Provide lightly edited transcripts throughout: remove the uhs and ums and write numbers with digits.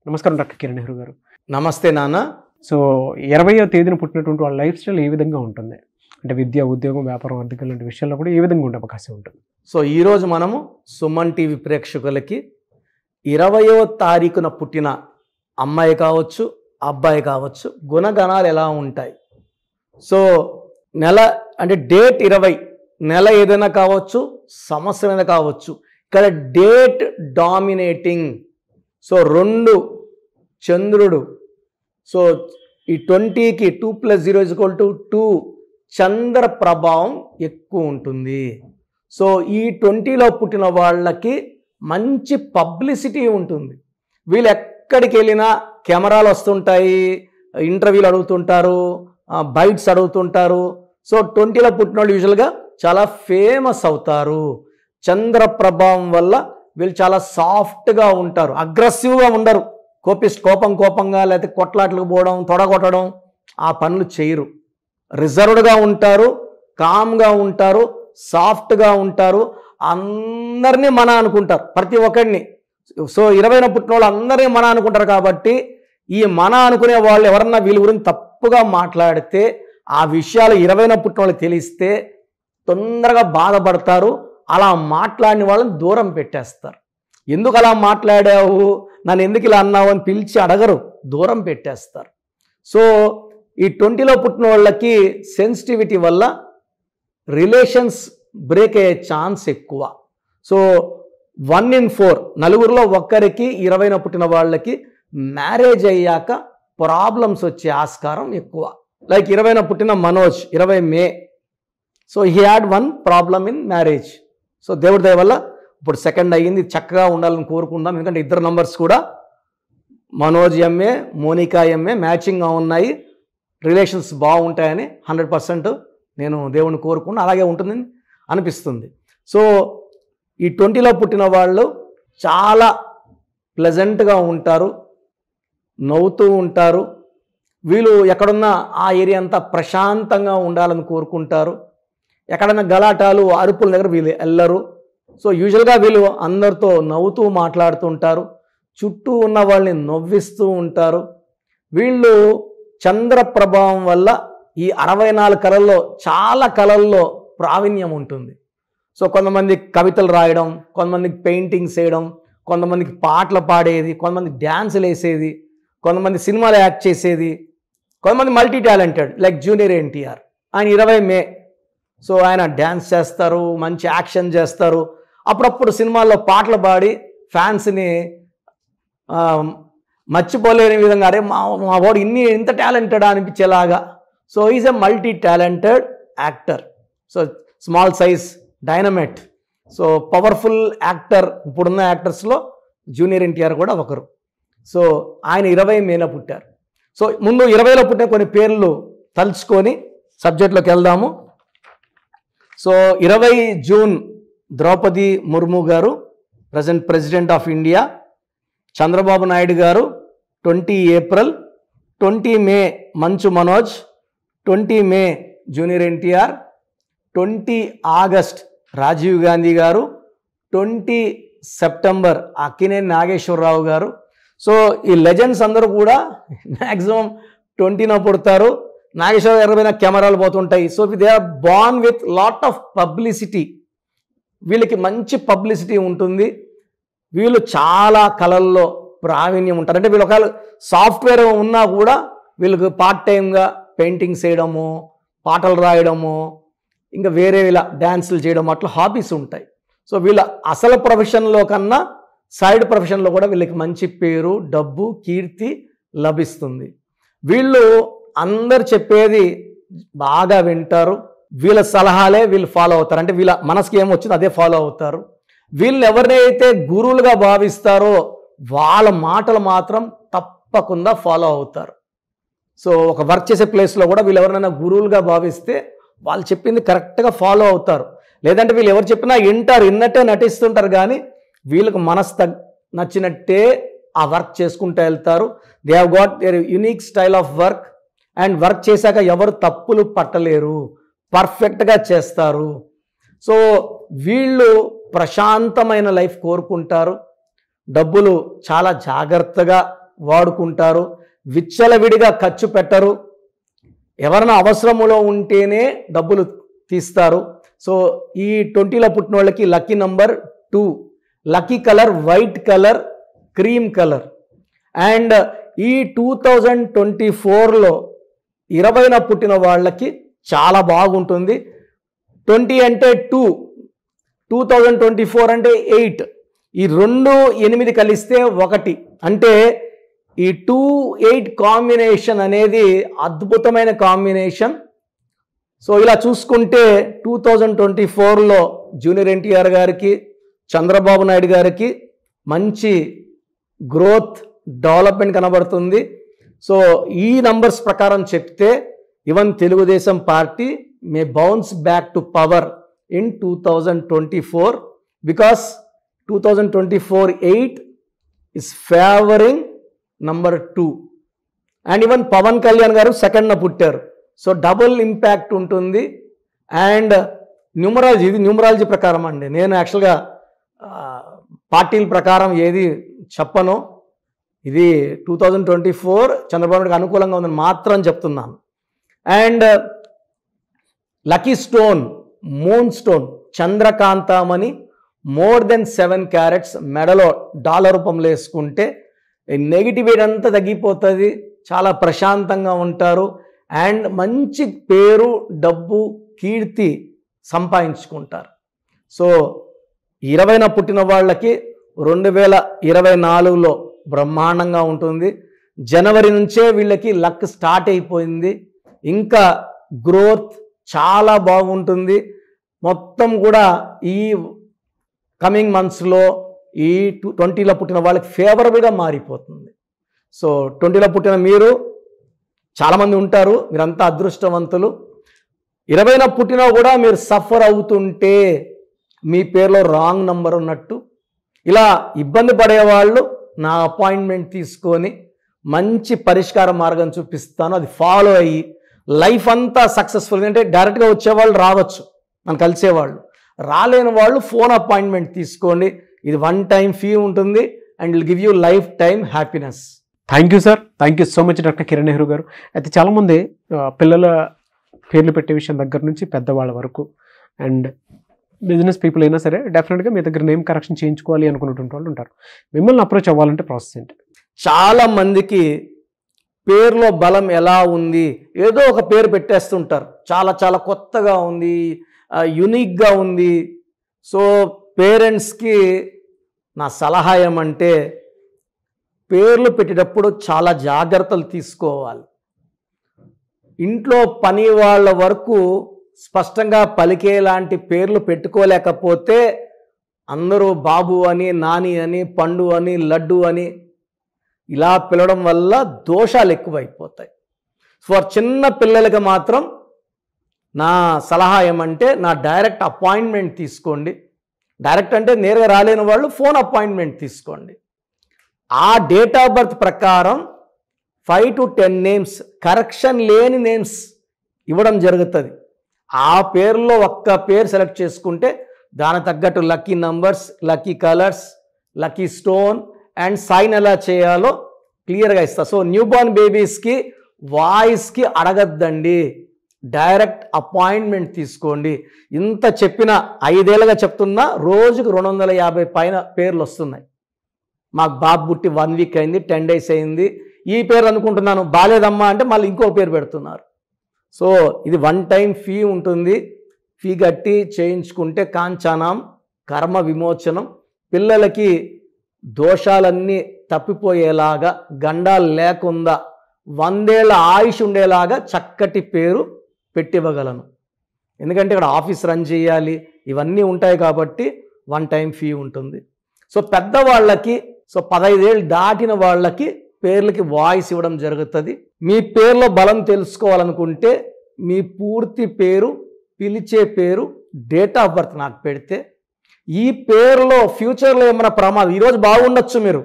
నమస్కారం డాక్టర్ కిరణ్ నెహ్రూ గారు. నమస్తే నాన్న. సో 20వ తేదీన పుట్టినటువంటి వాళ్ళ లైఫ్ స్టైల్ ఏ విధంగా ఉంటుంది? అంటే విద్య, ఉద్యోగం, వ్యాపారం, ఆర్థిక లాంటి విషయాల్లో కూడా ఏ విధంగా ఉండే అవకాశం ఉంటుంది? సో ఈరోజు మనము సుమన్ టీవీ ప్రేక్షకులకి 20వ తారీఖున పుట్టిన అమ్మాయి కావచ్చు, అబ్బాయి కావచ్చు, గుణగణాలు ఎలా ఉంటాయి. సో నెల అంటే డేట్ 20, నెల ఏదైనా కావచ్చు, సంవత్సరం ఏదైనా కావచ్చు. ఇక్కడ డేట్ డామినేటింగ్. సో 2 చంద్రుడు. సో ఈ 20కి 2 + 0 = 2 చంద్ర ప్రభావం ఎక్కువ ఉంటుంది. సో ఈ 20లో పుట్టిన వాళ్ళకి మంచి పబ్లిసిటీ ఉంటుంది. వీళ్ళు ఎక్కడికి వెళ్ళినా కెమెరాలు వస్తుంటాయి, ఇంటర్వ్యూలు అడుగుతుంటారు, బైట్స్ అడుగుతుంటారు. సో 20లో పుట్టిన వాళ్ళు యూజువల్గా చాలా ఫేమస్ అవుతారు. చంద్ర ప్రభావం వల్ల వీళ్ళు చాలా సాఫ్ట్గా ఉంటారు, అగ్రెసివ్గా ఉండరు. కోపంగా లేకపోతే కొట్లాట్లకు పోవడం, తొడగొట్టడం ఆ పనులు చేయరు. రిజర్వ్డ్గా ఉంటారు, కామ్గా ఉంటారు, సాఫ్ట్గా ఉంటారు. అందరినీ మన అనుకుంటారు, ప్రతి ఒక్కడిని. సో 20న పుట్టిన వాళ్ళు అందరినీ మన అనుకుంటారు. కాబట్టి ఈ మన అనుకునే వాళ్ళు ఎవరన్నా వీళ్ళ గురించి తప్పుగా మాట్లాడితే, ఆ విషయాలు 20న పుట్టిన వాళ్ళకి తెలిస్తే తొందరగా బాధపడతారు. అలా మాట్లాడిన వాళ్ళని దూరం పెట్టేస్తారు. ఎందుకు అలా మాట్లాడావు, నన్ను ఎందుకు ఇలా అన్నావు అని పిలిచి అడగరు, దూరం పెట్టేస్తారు. సో ఈ 20లో పుట్టిన వాళ్ళకి సెన్సిటివిటీ వల్ల రిలేషన్స్ బ్రేక్ అయ్యే ఛాన్స్ ఎక్కువ. సో 1 in 4, 4 ఒక్కరికి 20న పుట్టిన వాళ్ళకి మ్యారేజ్ అయ్యాక ప్రాబ్లమ్స్ వచ్చే ఆస్కారం ఎక్కువ. లైక్ 20న పుట్టిన Manoj, 20 May. So he had 1 problem in marriage. So దేవుడి దయ వల్ల ఇప్పుడు 2nd అయ్యింది. చక్కగా ఉండాలని కోరుకుందాం. ఎందుకంటే ఇద్దరు నంబర్స్ కూడా మనోజ్ ఎంఏ, మోనికా ఎంఏ మ్యాచింగ్గా ఉన్నాయి. రిలేషన్స్ బాగుంటాయని 100% నేను దేవుణ్ణి కోరుకున్నా. అలాగే ఉంటుందని అనిపిస్తుంది. సో ఈ 20లో పుట్టిన వాళ్ళు చాలా ప్లెజెంట్గా ఉంటారు, నవ్వుతూ ఉంటారు. వీళ్ళు ఎక్కడున్నా ఆ ఏరియా అంతా ప్రశాంతంగా ఉండాలని కోరుకుంటారు. ఎక్కడైనా గలాటాలు, అరుపుల దగ్గర వీళ్ళు వెళ్ళరు. సో యూజువల్గా వీళ్ళు అందరితో నవ్వుతూ మాట్లాడుతుంటారు, చుట్టూ ఉన్న వాళ్ళని నవ్విస్తూ ఉంటారు. వీళ్ళు చంద్ర ప్రభావం వల్ల ఈ 64 కళల్లో చాలా కళల్లో ప్రావీణ్యం ఉంటుంది. సో కొంతమంది కవితలు రాయడం, కొంతమందికి పెయింటింగ్స్ వేయడం, కొంతమందికి పాటలు పాడేది, కొంతమంది డ్యాన్సులు వేసేది, కొంతమంది సినిమాలు యాక్ట్ చేసేది, కొంతమంది multi talented like junior NTR. ఆయన 20 మే. సో ఆయన డ్యాన్స్ చేస్తారు, మంచి యాక్షన్ చేస్తారు. అప్పుడప్పుడు సినిమాల్లో పాటలు పాడి ఫ్యాన్స్ని మర్చిపోలేని విధంగా, అరే మా వాడు ఇంత టాలెంటెడ్ అనిపించేలాగా. So is a multi talented actor. So small size dynamite. So powerful actor. ఇప్పుడున్న యాక్టర్స్లో జూనియర్ ఎన్టీఆర్ కూడా ఒకరు. సో ఆయన 20 మేన పుట్టారు. సో ముందు 20లో పుట్టిన కొన్ని పేర్లు తలుచుకొని సబ్జెక్ట్లోకి వెళ్దాము. సో 20 జూన్ ద్రౌపది ముర్ము గారు, present president of India. Chandrababu Naidu గారు 20 ఏప్రిల్. 20 మే మంచు మనోజ్. 20 మే జూనియర్ ఎన్టీఆర్. 20 ఆగస్ట్ రాజీవ్ గాంధీ గారు. 20 సెప్టెంబర్ అక్కినేని నాగేశ్వరరావు గారు. సో ఈ లెజెండ్స్ అందరూ కూడా మ్యాక్సిమం 20న పుడతారు. నాగేశ్వరరావు గారి పైన కెమెరాలు పోతుంటాయి. So they are born with lot of publicity. వీళ్ళకి మంచి పబ్లిసిటీ ఉంటుంది. వీళ్ళు చాలా కళల్లో ప్రావీణ్యం ఉంటారు. అంటే వీళ్ళు ఒకవేళ సాఫ్ట్వేర్ ఉన్నా కూడా వీళ్ళకి పార్ట్ టైంగా పెయింటింగ్స్ వేయడము, పాటలు రాయడము, ఇంకా వేరే ఇలా డ్యాన్సులు చేయడం, అట్లా హాబీస్ ఉంటాయి. సో వీళ్ళ అసలు ప్రొఫెషన్లో కన్నా సైడ్ ప్రొఫెషన్లో కూడా వీళ్ళకి మంచి పేరు, డబ్బు, కీర్తి లభిస్తుంది. వీళ్ళు అందరు చెప్పేది బాగా వింటారు. వీళ్ళ సలహాలే వీళ్ళు ఫాలో అవుతారు. అంటే వీళ్ళ మనసుకి ఏమొచ్చిందో అదే ఫాలో అవుతారు. వీళ్ళు ఎవరినైతే గురువులుగా భావిస్తారో వాళ్ళ మాటలు మాత్రం తప్పకుండా ఫాలో అవుతారు. సో ఒక వర్క్ చేసే ప్లేస్లో కూడా వీళ్ళు ఎవరైనా గురువులుగా భావిస్తే వాళ్ళు చెప్పింది కరెక్ట్గా ఫాలో అవుతారు. లేదంటే వీళ్ళు ఎవరు చెప్పినా వింటారు, విన్నట్టే నటిస్తుంటారు. కానీ వీళ్ళకి మనసు నచ్చినట్టే ఆ వర్క్ చేసుకుంటూ వెళ్తారు. They have got their unique style of work. And work చేశాక ఎవరు తప్పులు పట్టలేరు, పర్ఫెక్ట్గా చేస్తారు. సో వీళ్ళు ప్రశాంతమైన లైఫ్ కోరుకుంటారు. డబ్బులు చాలా జాగ్రత్తగా వాడుకుంటారు, విచ్చలవిడిగా ఖర్చు పెట్టరు, ఎవరైనా అవసరములో ఉంటేనే డబ్బులు తీస్తారు. సో ఈ 20లో పుట్టిన వాళ్ళకి lucky number 2, lucky colour white colour, cream colour. And ఈ 2024లో 20న పుట్టిన వాళ్ళకి చాలా బాగుంటుంది. 20 అంటే 2, 2024 అంటే 8, ఈ 2, 8 కలిస్తే 1, అంటే ఈ 2-8 కాంబినేషన్ అనేది అద్భుతమైన కాంబినేషన్. సో ఇలా చూసుకుంటే 2024లో జూనియర్ ఎన్టీఆర్ గారికి, చంద్రబాబు నాయుడు గారికి మంచి గ్రోత్, డెవలప్మెంట్ కనబడుతుంది. సో ఈ నంబర్స్ ప్రకారం చెప్తే even Telugudesam party may bounce back to power in 2024 because 2024 8 is favouring number 2. And even Pawan Kalyan గారు 2nd పుట్టారు. సో డబుల్ ఇంపాక్ట్ ఉంటుంది. అండ్ న్యూమరాలజీ, ఇది న్యూమరాలజీ ప్రకారం అండి, నేను యాక్చువల్గా పార్టీల ప్రకారం ఏది చెప్పను. ఇది 2024 చంద్రబాబు నాయుడుకి అనుకూలంగా ఉందని మాత్రం చెప్తున్నాను. And lucky stone moon stone చంద్రకాంతమని మోర్ దెన్ 7 క్యారెట్స్ మెడలో డాలర్ రూపంలో వేసుకుంటే నెగిటివిటీ అంతా తగ్గిపోతుంది, చాలా ప్రశాంతంగా ఉంటారు అండ్ మంచి పేరు, డబ్బు, కీర్తి సంపాదించుకుంటారు. సో 20న పుట్టిన వాళ్ళకి 2024లో బ్రహ్మాండంగా ఉంటుంది. జనవరి నుంచే వీళ్ళకి లక్ స్టార్ట్ అయిపోయింది, ఇంకా గ్రోత్ చాలా బాగుంటుంది. మొత్తం కూడా ఈ కమింగ్ మంత్స్లో ఈ 20లో పుట్టిన వాళ్ళకి ఫేవరబుల్గా మారిపోతుంది. సో 20లో పుట్టిన మీరు చాలామంది ఉంటారు, మీరంతా అదృష్టవంతులు. 20న పుట్టినా కూడా మీరు సఫర్ అవుతుంటే మీ పేరులో రాంగ్ నంబర్ ఉన్నట్టు. ఇలా ఇబ్బంది పడేవాళ్ళు నా అపాయింట్మెంట్ తీసుకొని మంచి పరిష్కార మార్గం చూపిస్తాను, అది ఫాలో అయ్యి లైఫ్ అంతా సక్సెస్ఫుల్. అంటే డైరెక్ట్గా వచ్చేవాళ్ళు రావచ్చు, మనం కలిసేవాళ్ళు, రాలేని వాళ్ళు ఫోన్ అపాయింట్మెంట్ తీసుకోండి. ఇది 1 టైం ఫీ ఉంటుంది and will give you life time happiness. Thank you sir, thank you so much doctor Kiran Nehru గారు. అయితే చాలామంది పిల్లల పేర్లు పెట్టే విషయం దగ్గర నుంచి పెద్దవాళ్ళ వరకు అండ్ బిజినెస్ పీపుల్ అయినా సరే డెఫినెట్గా మీ దగ్గర నేమ్ కరెక్షన్ చేయించుకోవాలి అనుకున్నటువంటి వాళ్ళు ఉంటారు. మిమ్మల్ని అప్రోచ్ అవ్వాలంటే ప్రాసెస్ ఏంటి? చాలా మందికి పేరులో బలం ఎలా ఉంది, ఏదో ఒక పేరు పెట్టేస్తుంటారు, చాలా చాలా కొత్తగా ఉంది, యునిక్గా ఉంది. సో పేరెంట్స్కి నా సలహా ఏమంటే పేర్లు పెట్టేటప్పుడు చాలా జాగ్రత్తలు తీసుకోవాలి. ఇంట్లో పని వాళ్ళ వరకు స్పష్టంగా పలికేలాంటి పేర్లు పెట్టుకోలేకపోతే అందరూ బాబు అని, నాని అని, పండు అని, లడ్డు అని ఇలా పిలవడం వల్ల దోషాలు ఎక్కువైపోతాయి. ఫర్ చిన్న పిల్లలకి మాత్రం నా సలహా ఏమంటే నా డైరెక్ట్ అపాయింట్మెంట్ తీసుకోండి. డైరెక్ట్ అంటే నేరుగా రాలేని వాళ్ళు ఫోన్ అపాయింట్మెంట్ తీసుకోండి. ఆ డేట్ ఆఫ్ బర్త్ ప్రకారం 5 to 10 నేమ్స్, కరెక్షన్ లేని నేమ్స్ ఇవ్వడం జరుగుతుంది. ఆ పేరులో ఒక్క పేరు సెలెక్ట్ చేసుకుంటే దానికి తగ్గట్టు lucky numbers, lucky colours, lucky stone and sign ఎలా చేయాలో క్లియర్గా ఇస్తా. సో న్యూ బోర్న్ బేబీస్కి వాయిస్కి అడగద్దండి, డైరెక్ట్ అపాయింట్మెంట్ తీసుకోండి. ఇంత చెప్పిన 5 ఏళ్ళుగా చెప్తున్నా రోజుకు 250 పైన పేర్లు వస్తున్నాయి. మాకు బాబు పుట్టి 1 వీక్ అయింది, 10 డేస్ అయింది, ఈ పేరు అనుకుంటున్నాను, బాలేదమ్మా అంటే మళ్ళీ ఇంకో పేరు పెడుతున్నారు. సో ఇది 1 టైం ఫీ ఉంటుంది, ఫీ కట్టి చేయించుకుంటే కాంచానాం కర్మ విమోచనం. పిల్లలకి దోషాలన్నీ తప్పిపోయేలాగా, గండాలు లేకుండా 100 ఏళ్ల ఆయుష్ ఉండేలాగా చక్కటి పేరు పెట్టివ్వగలను. ఎందుకంటే ఇక్కడ ఆఫీస్ రన్ చేయాలి, ఇవన్నీ ఉంటాయి కాబట్టి 1 టైం ఫీ ఉంటుంది. సో పెద్దవాళ్ళకి, సో 15 ఏళ్ళు దాటిన వాళ్ళకి పేర్లకి వాయిస్ ఇవ్వడం జరుగుతుంది. మీ పేర్లో బలం తెలుసుకోవాలనుకుంటే మీ పూర్తి పేరు, పిలిచే పేరు, డేట్ ఆఫ్ బర్త్ నాకు పెడితే ఈ పేరులో ఫ్యూచర్లో ఏమైనా ప్రమాదం, ఈరోజు బాగుండొచ్చు, మీరు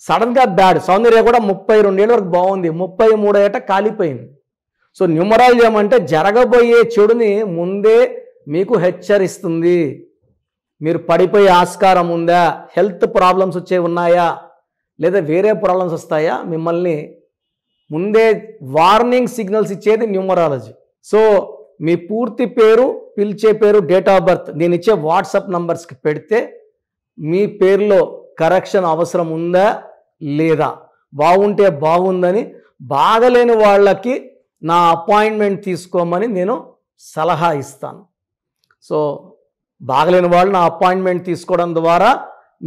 సడన్గా బ్యాడ్, సౌందర్య కూడా 32 ఏళ్ళ వరకు బాగుంది, 33 ఏట కాలిపోయింది. సో న్యూమరాలజీ ఏమంటే జరగబోయే చెడుని ముందే మీకు హెచ్చరిస్తుంది. మీరు పడిపోయే ఆస్కారం ఉందా, హెల్త్ ప్రాబ్లమ్స్ వచ్చే ఉన్నాయా, లేదా వేరే ప్రాబ్లమ్స్ వస్తాయా, మిమ్మల్ని ముందే వార్నింగ్ సిగ్నల్స్ ఇచ్చేది న్యూమరాలజీ. సో మీ పూర్తి పేరు, పిలిచే పేరు, డేట్ ఆఫ్ బర్త్ నేను ఇచ్చే వాట్సాప్ నంబర్స్కి పెడితే మీ పేరులో కరెక్షన్ అవసరం ఉందా లేదా, బాగుంటే బాగుందని, బాగలేని వాళ్ళకి నా అపాయింట్మెంట్ తీసుకోమని నేను సలహా ఇస్తాను. సో బాగలేని వాళ్ళు నా అపాయింట్మెంట్ తీసుకోవడం ద్వారా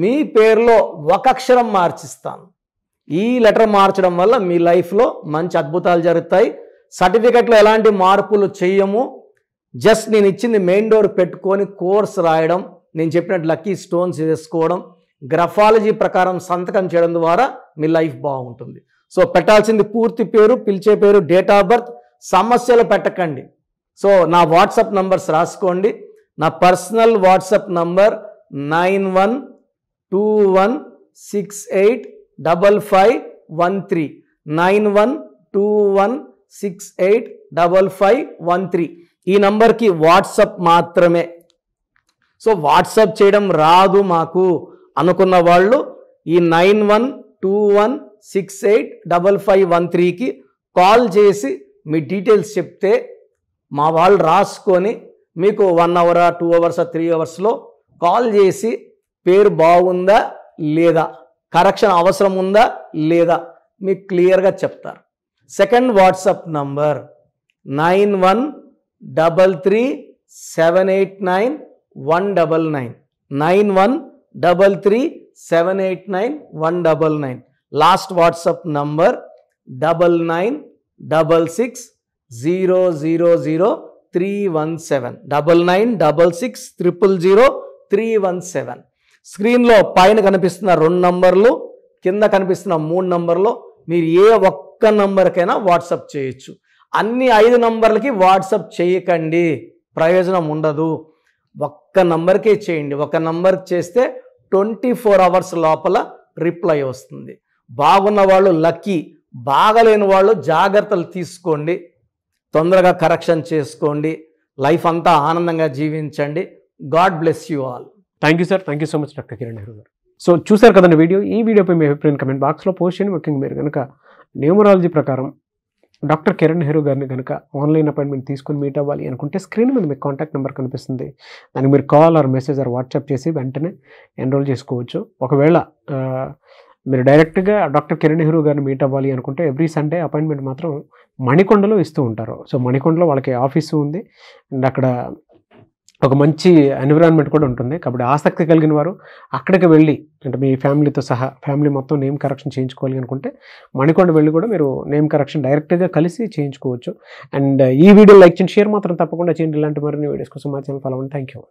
మీ పేరులో ఒక అక్షరం మార్చిస్తాను. ఈ లెటర్ మార్చడం వల్ల మీ లైఫ్లో మంచి అద్భుతాలు జరుగుతాయి. సర్టిఫికెట్లో ఎలాంటి మార్పులు చేయము. జస్ట్ నేను ఇచ్చింది మెయిన్ డోర్ పెట్టుకొని కోర్స్ రాయడం, నేను చెప్పినట్టు లక్కీ స్టోన్స్ వేసుకోవడం, గ్రఫాలజీ ప్రకారం సంతకం చేయడం ద్వారా మీ లైఫ్ బాగుంటుంది. సో పెట్టాల్సింది పూర్తి పేరు, పిలిచే పేరు, డేట్ ఆఫ్ బర్త్. సమస్యలు పెట్టకండి. సో నా వాట్సాప్ నంబర్స్ రాసుకోండి. నా పర్సనల్ వాట్సాప్ నంబర్ 9121685513 9121685513. ఈ నంబర్కి వాట్సాప్ మాత్రమే. సో వాట్సాప్ చేయడం రాదు మాకు అనుకున్న వాళ్ళు ఈ 9121685513కి కాల్ చేసి మీ డీటెయిల్స్ చెప్తే మా వాళ్ళు రాసుకొని మీకు 1 hour 2 hours 3 hours కాల్ చేసి పేరు బాగుందా లేదా, కరెక్షన్ అవసరం ఉందా లేదా మీకు క్లియర్గా చెప్తారు. Second WhatsApp number 9133789199 9133789199. Last WhatsApp number 9966000317 9966000317. స్క్రీన్లో పైన కనిపిస్తున్న 2 నంబర్లు, కింద కనిపిస్తున్న 3 నంబర్లు మీరు ఏ ఒక్క నంబర్కైనా వాట్సాప్ చేయొచ్చు. అన్ని 5 నంబర్లకి వాట్సాప్ చేయకండి, ప్రయోజనం ఉండదు. ఒక్క నంబర్కే చేయండి. ఒక నంబర్కి చేస్తే 24 hours లోపల రిప్లై వస్తుంది. బాగున్న వాళ్ళు లక్కీ, బాగలేని వాళ్ళు జాగ్రత్తలు తీసుకోండి, తొందరగా కరెక్షన్ చేసుకోండి, లైఫ్ అంతా ఆనందంగా జీవించండి. God bless you all. Thank you sir. Thank you so much doctor Kiran Nehru గారు. సో చూసారు కదండి వీడియో. ఈ వీడియోపై మీ అభిప్రాయం కమెంట్ బాక్స్లో పోస్ట్ చేయండి. ముఖ్యంగా మీరు కనుక న్యూమరాలజీ ప్రకారం డాక్టర్ కిరణ్ నెహ్రూ గారిని కనుక ఆన్లైన్ అపాయింట్మెంట్ తీసుకొని మీట్ అవ్వాలి అనుకుంటే స్క్రీన్ మీద మీకు కాంటాక్ట్ నెంబర్ కనిపిస్తుంది. దానికి మీరు call or message or WhatsApp చేసి వెంటనే ఎన్రోల్ చేసుకోవచ్చు. ఒకవేళ మీరు డైరెక్ట్గా డాక్టర్ కిరణ్ నెహ్రూ గారిని మీట్ అవ్వాలి అనుకుంటే ఎవ్రీ సండే అపాయింట్మెంట్ మాత్రం మణికొండలో ఇస్తూ ఉంటారు. సో మణికొండలో వాళ్ళకి ఆఫీసు ఉంది అండ్ అక్కడ ఒక మంచి ఎన్విరాన్మెంట్ కూడా ఉంటుంది. కాబట్టి ఆసక్తి కలిగిన వారు అక్కడికి వెళ్ళి, అంటే మీ ఫ్యామిలీతో సహా ఫ్యామిలీ మొత్తం నేమ్ కరెక్షన్ చేయించుకోవాలి అనుకుంటే మణికొండ వెళ్ళి కూడా మీరు నేమ్ కరెక్షన్ డైరెక్ట్గా కలిసి చేయించుకోవచ్చు. అండ్ ఈ వీడియో లైక్ చేయండి, షేర్ మాత్రం తప్పకుండా చేయండి. ఇలాంటి మరిన్ని వీడియోస్ కోసం మా ఛానల్ ఫాలో అవ్వండి. Thank you.